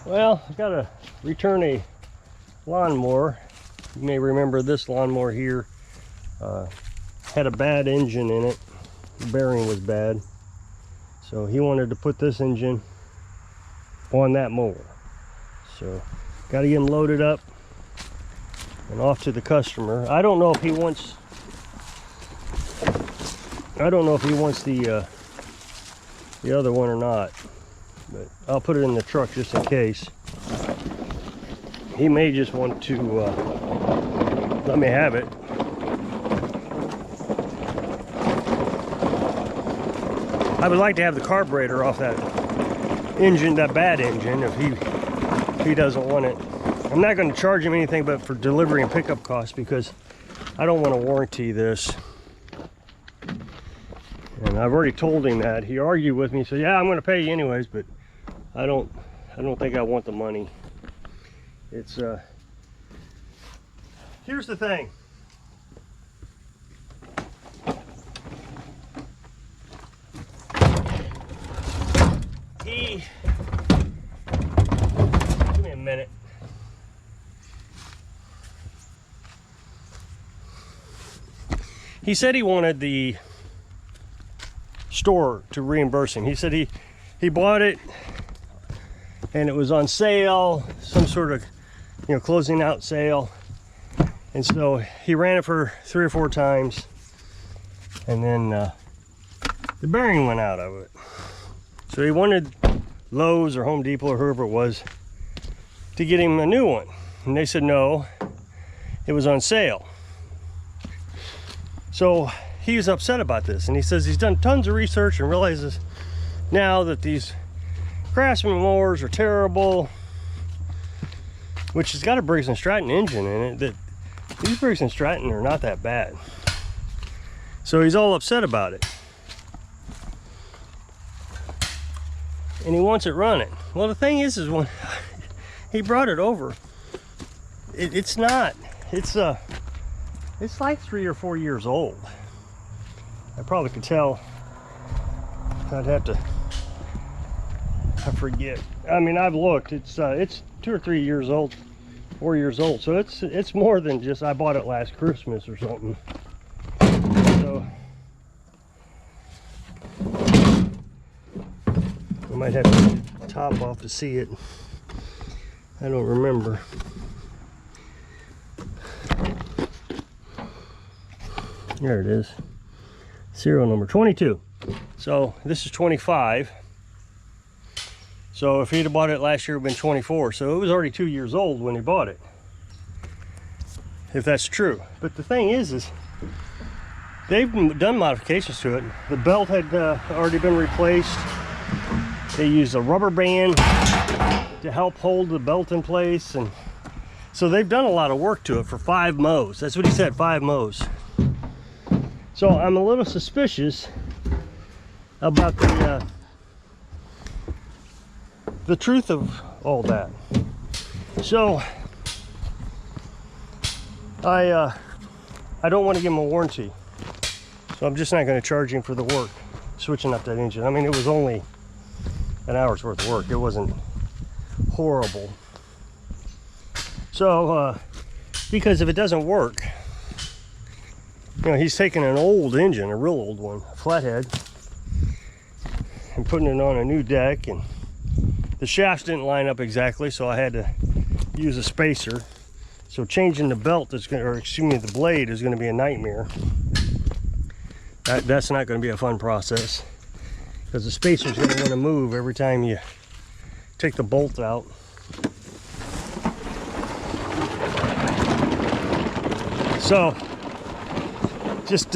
Well, I've got to return a lawnmower. You may remember this lawnmower here had a bad engine in it. The bearing was bad. So he wanted to put this engine on that mower. So got to get him loaded up and off to the customer. I don't know if he wants the other one or not, but I'll put it in the truck just in case. He may just want to let me have it. I would like to have the carburetor off that engine, that bad engine, if he doesn't want it. I'm not going to charge him anything but for delivery and pickup costs, because I don't want to warranty this. And I've already told him that. He argued with me, so yeah, I'm going to pay you anyways, but I don't think I want the money. It's here's the thing. Give me a minute. He said he wanted the store to reimburse him. He said he bought it and it was on sale, some sort of, closing out sale. And so he ran it for 3 or 4 times, and then the bearing went out of it. So he wanted Lowe's or Home Depot or whoever it was to get him a new one. And they said no, it was on sale. So he was upset about this, and he says he's done tons of research and realizes now that these Craftsman mowers are terrible, which has got a Briggs & Stratton engine in it, that these Briggs & Stratton are not that bad. So he's all upset about it. And he wants it running. Well, the thing is when he brought it over, it's like 3 or 4 years old. I probably could tell. I forget. I mean, I've looked. It's 2 or 3 years old, 4 years old. So it's more than just I bought it last Christmas or something. So I might have to get the top off to see it. I don't remember. There it is. Serial number 22. So this is 25. So if he'd have bought it last year, it would have been 24. So it was already 2 years old when he bought it, if that's true. But the thing is they've done modifications to it. The belt had already been replaced. They used a rubber band to help hold the belt in place, and so they've done a lot of work to it for 5 mows. That's what he said, 5 mows. So I'm a little suspicious about the truth of all that. So I don't want to give him a warranty, so I'm just not going to charge him for the work switching up that engine. I mean, it was only an hour's worth of work. It wasn't horrible. So because if it doesn't work, he's taking an old engine, a real old one, a flathead, and putting it on a new deck, and the shafts didn't line up exactly, so I had to use a spacer. So changing the belt the blade is going to be a nightmare. That's not going to be a fun process, because the spacer is going to want to move every time you take the bolt out. So just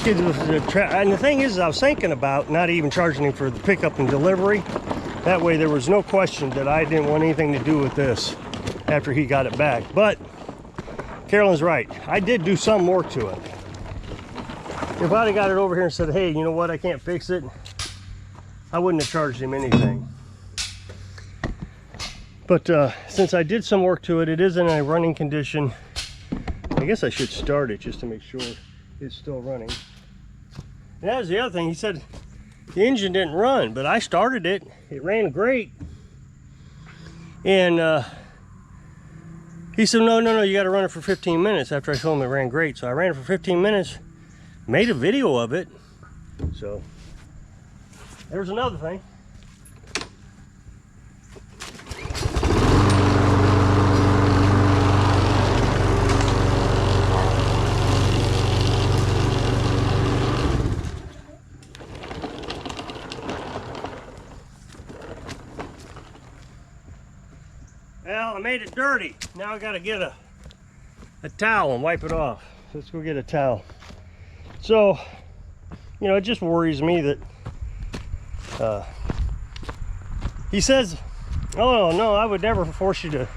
get the and the thing is, I was thinking about not even charging him for the pickup and delivery. That way there was no question that I didn't want anything to do with this after he got it back. But Carolyn's right, I did do some work to it. If I'd have got it over here and said, hey, you know what, I can't fix it, I wouldn't have charged him anything. But since I did some work to it, it is in a running condition. I guess I should start it just to make sure it's still running. And that was the other thing. He said the engine didn't run, but I started it. It ran great. And he said, no, you got to run it for 15 minutes after I told him it ran great. So I ran it for 15 minutes, made a video of it. So there's another thing. Well, I made it dirty. Now I gotta get a towel and wipe it off. Let's go get a towel. So, you know, it just worries me that he says, oh no, I would never force you to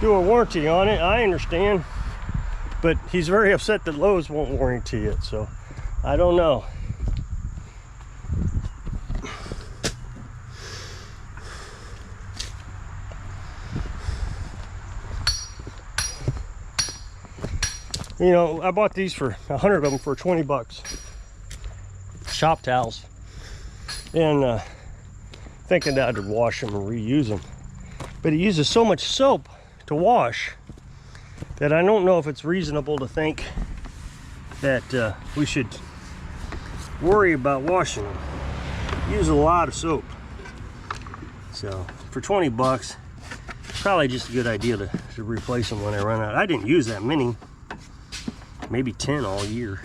do a warranty on it. I understand, but he's very upset that Lowe's won't warranty it, so I don't know. You know, I bought these for 100 of them for 20 bucks. Shop towels. And thinking that I'd wash them and reuse them. But it uses so much soap to wash that I don't know if it's reasonable to think that we should worry about washing them. Use a lot of soap. So for 20 bucks, probably just a good idea to replace them when I run out. I didn't use that many. Maybe 10 all year.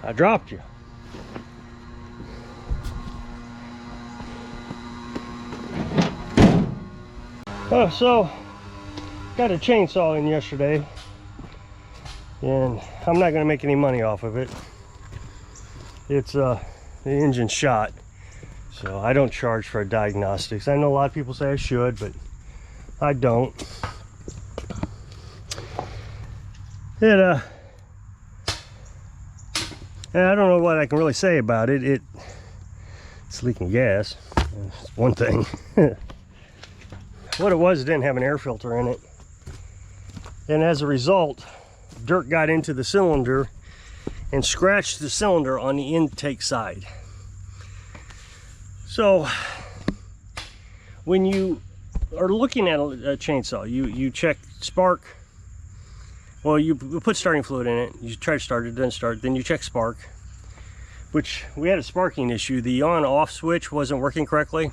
I dropped you. Oh, so got a chainsaw in yesterday, and I'm not going to make any money off of it. It's the engine shot, so I don't charge for diagnostics. I know a lot of people say I should, but I don't. And I don't know what I can really say about it. It's leaking gas. That's one thing. What it was, it didn't have an air filter in it. And as a result, dirt got into the cylinder and scratched the cylinder on the intake side. So when you are looking at a chainsaw, you check spark. Well, you put starting fluid in it, you try to start it, then start, then you check spark, which we had a sparking issue. The on-off switch wasn't working correctly,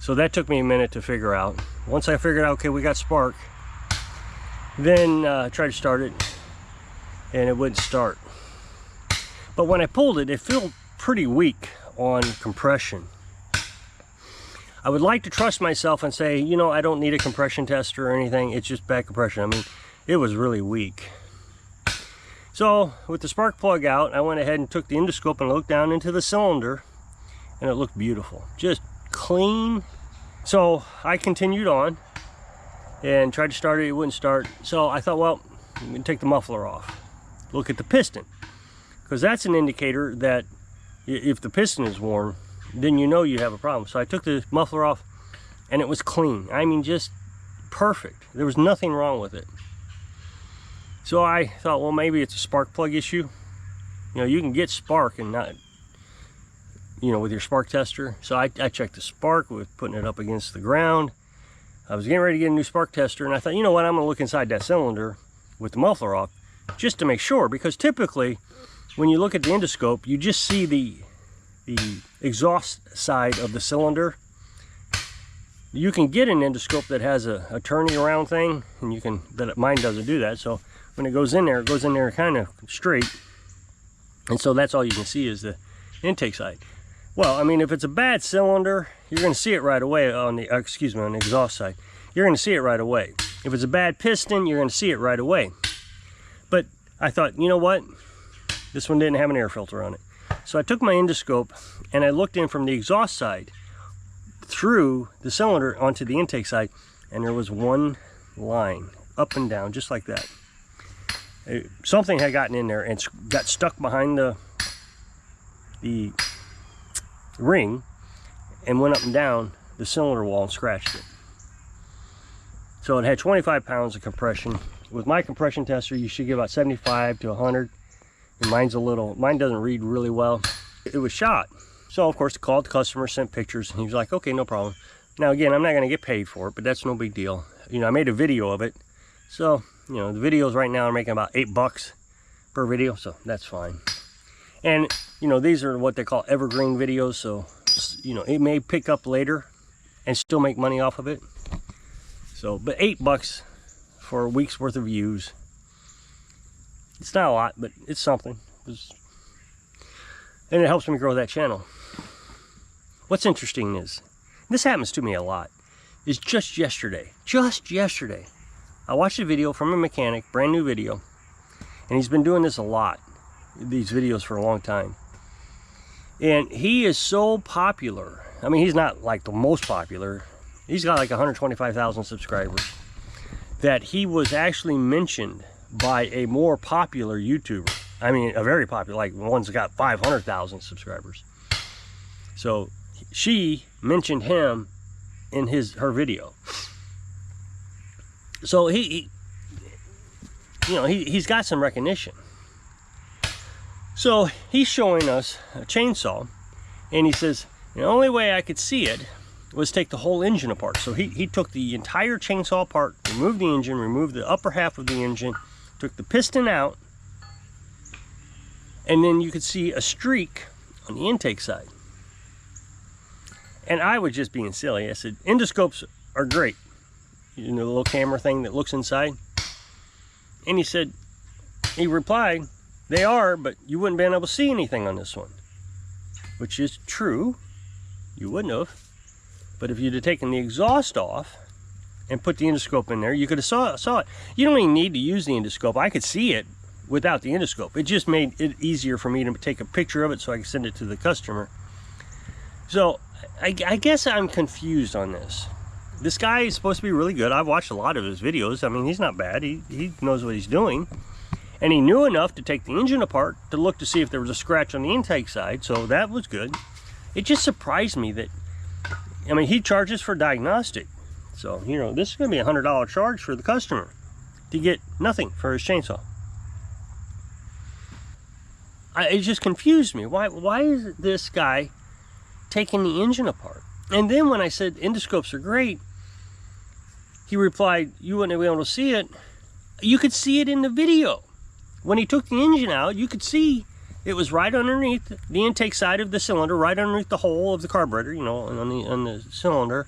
so that took me a minute to figure out. Once I figured out, okay, we got spark, then tried to start it, and it wouldn't start. But when I pulled it, it felt pretty weak on compression. I would like to trust myself and say, you know, I don't need a compression tester or anything, it's just bad compression. I mean, it was really weak. So with the spark plug out, I went ahead and took the endoscope and looked down into the cylinder, and it looked beautiful, just clean. So I continued on and tried to start it, it wouldn't start. So I thought, well, I'm gonna take the muffler off, look at the piston, because that's an indicator that if the piston is worn, then you know you have a problem. So I took the muffler off, and it was clean. I mean, just perfect. There was nothing wrong with it. So I thought, well, maybe it's a spark plug issue. You know, you can get spark and not, you know, with your spark tester. So I checked the spark with putting it up against the ground. I was getting ready to get a new spark tester, and I thought, you know what, I'm gonna look inside that cylinder with the muffler off just to make sure, because typically when you look at the endoscope, you just see the exhaust side of the cylinder. You can get an endoscope that has a turning around thing, and you can, mine doesn't do that. So when it goes in there kind of straight. And so that's all you can see is the intake side. Well, I mean, if it's a bad cylinder, you're going to see it right away on the, on the exhaust side. You're going to see it right away. If it's a bad piston, you're going to see it right away. But I thought, you know what? This one didn't have an air filter on it. So I took my endoscope and I looked in from the exhaust side through the cylinder onto the intake side, and there was one line up and down, just like that. Something had gotten in there and got stuck behind the ring and went up and down the cylinder wall and scratched it. So it had 25 pounds of compression. With my compression tester, you should get about 75 to 100. And mine doesn't read really well. It was shot. So of course I called the customer, sent pictures, and he was like, okay, no problem. Now again, I'm not gonna get paid for it, but that's no big deal. You know, I made a video of it. So, you know, the videos right now are making about $8 per video, so that's fine. And, you know, these are what they call evergreen videos, so, you know, it may pick up later and still make money off of it. So, but $8 for a week's worth of views. It's not a lot, but it's something. And it helps me grow that channel. What's interesting is, this happens to me a lot, is just yesterday, I watched a video from a mechanic, brand new video, and he's been doing this a lot, these videos for a long time. And he is so popular. I mean, he's not like the most popular. He's got like 125,000 subscribers. That he was actually mentioned by a more popular YouTuber. I mean, a very popular, like one's got 500,000 subscribers. So she mentioned him in her video. So he you know, he's got some recognition. So he's showing us a chainsaw, and he says, the only way I could see it was take the whole engine apart. So he took the entire chainsaw apart, removed the engine, removed the upper half of the engine, took the piston out, and then you could see a streak on the intake side. And I was just being silly. I said, endoscopes are great. You know, the little camera thing that looks inside. And he replied, they are, but you wouldn't been able to see anything on this one. Which is true. You wouldn't have. But if you'd have taken the exhaust off and put the endoscope in there, you could have saw it. You don't even need to use the endoscope. I could see it without the endoscope. It just made it easier for me to take a picture of it so I could send it to the customer. So I guess I'm confused on this. This guy is supposed to be really good. I've watched a lot of his videos. I mean, he's not bad. He knows what he's doing. And he knew enough to take the engine apart to look to see if there was a scratch on the intake side. So that was good. It just surprised me that, I mean, he charges for diagnostic. So, you know, this is going to be a $100 charge for the customer to get nothing for his chainsaw. It just confused me. Why is this guy taking the engine apart? And then when I said endoscopes are great, he replied, you wouldn't be able to see it. You could see it in the video. When he took the engine out, you could see it was right underneath the intake side of the cylinder, right underneath the hole of the carburetor, you know, on the cylinder,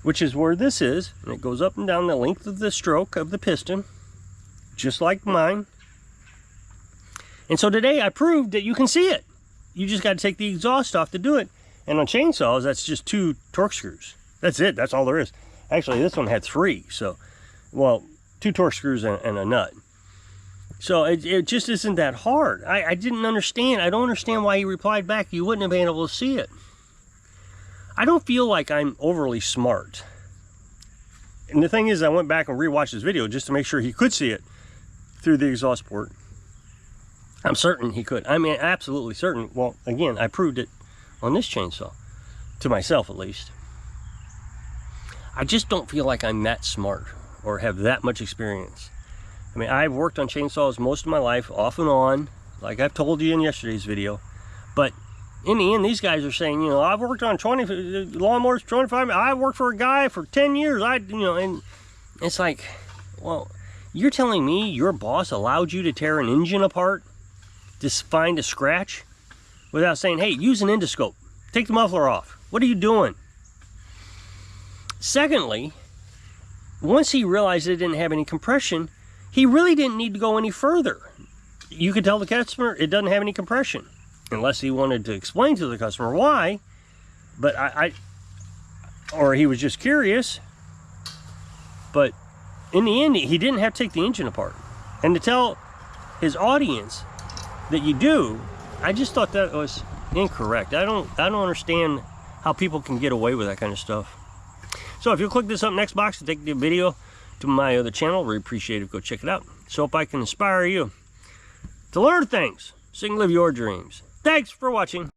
which is where this is. And it goes up and down the length of the stroke of the piston, just like mine. And so today I proved that you can see it. You just got to take the exhaust off to do it. And on chainsaws, that's just 2 torque screws. That's it. That's all there is. Actually, this one had 3. So, well, 2 torque screws and a nut. So it just isn't that hard. I didn't understand. I don't understand why he replied back, you wouldn't have been able to see it. I don't feel like I'm overly smart. And the thing is, I went back and rewatched this video just to make sure he could see it through the exhaust port. I'm certain he could. I mean, absolutely certain. Well, again, I proved it on this chainsaw, to myself at least. I just don't feel like I'm that smart or have that much experience. I mean, I've worked on chainsaws most of my life, off and on, like I've told you in yesterday's video. But in the end, these guys are saying, you know, I've worked on 20 lawnmowers, 25. I worked for a guy for 10 years. You know, and it's like, well, you're telling me your boss allowed you to tear an engine apart just find a scratch without saying, hey, use an endoscope. Take the muffler off. What are you doing? Secondly, once he realized it didn't have any compression, he really didn't need to go any further. You could tell the customer it doesn't have any compression, unless he wanted to explain to the customer why. But or he was just curious. But in the end, he didn't have to take the engine apart. And to tell his audience that you do, I just thought that was incorrect. I don't understand how people can get away with that kind of stuff. So if you'll click this up next box to take the video to my other channel, really appreciate it. Go check it out. So if I can inspire you to learn things so you can live your dreams. Thanks for watching.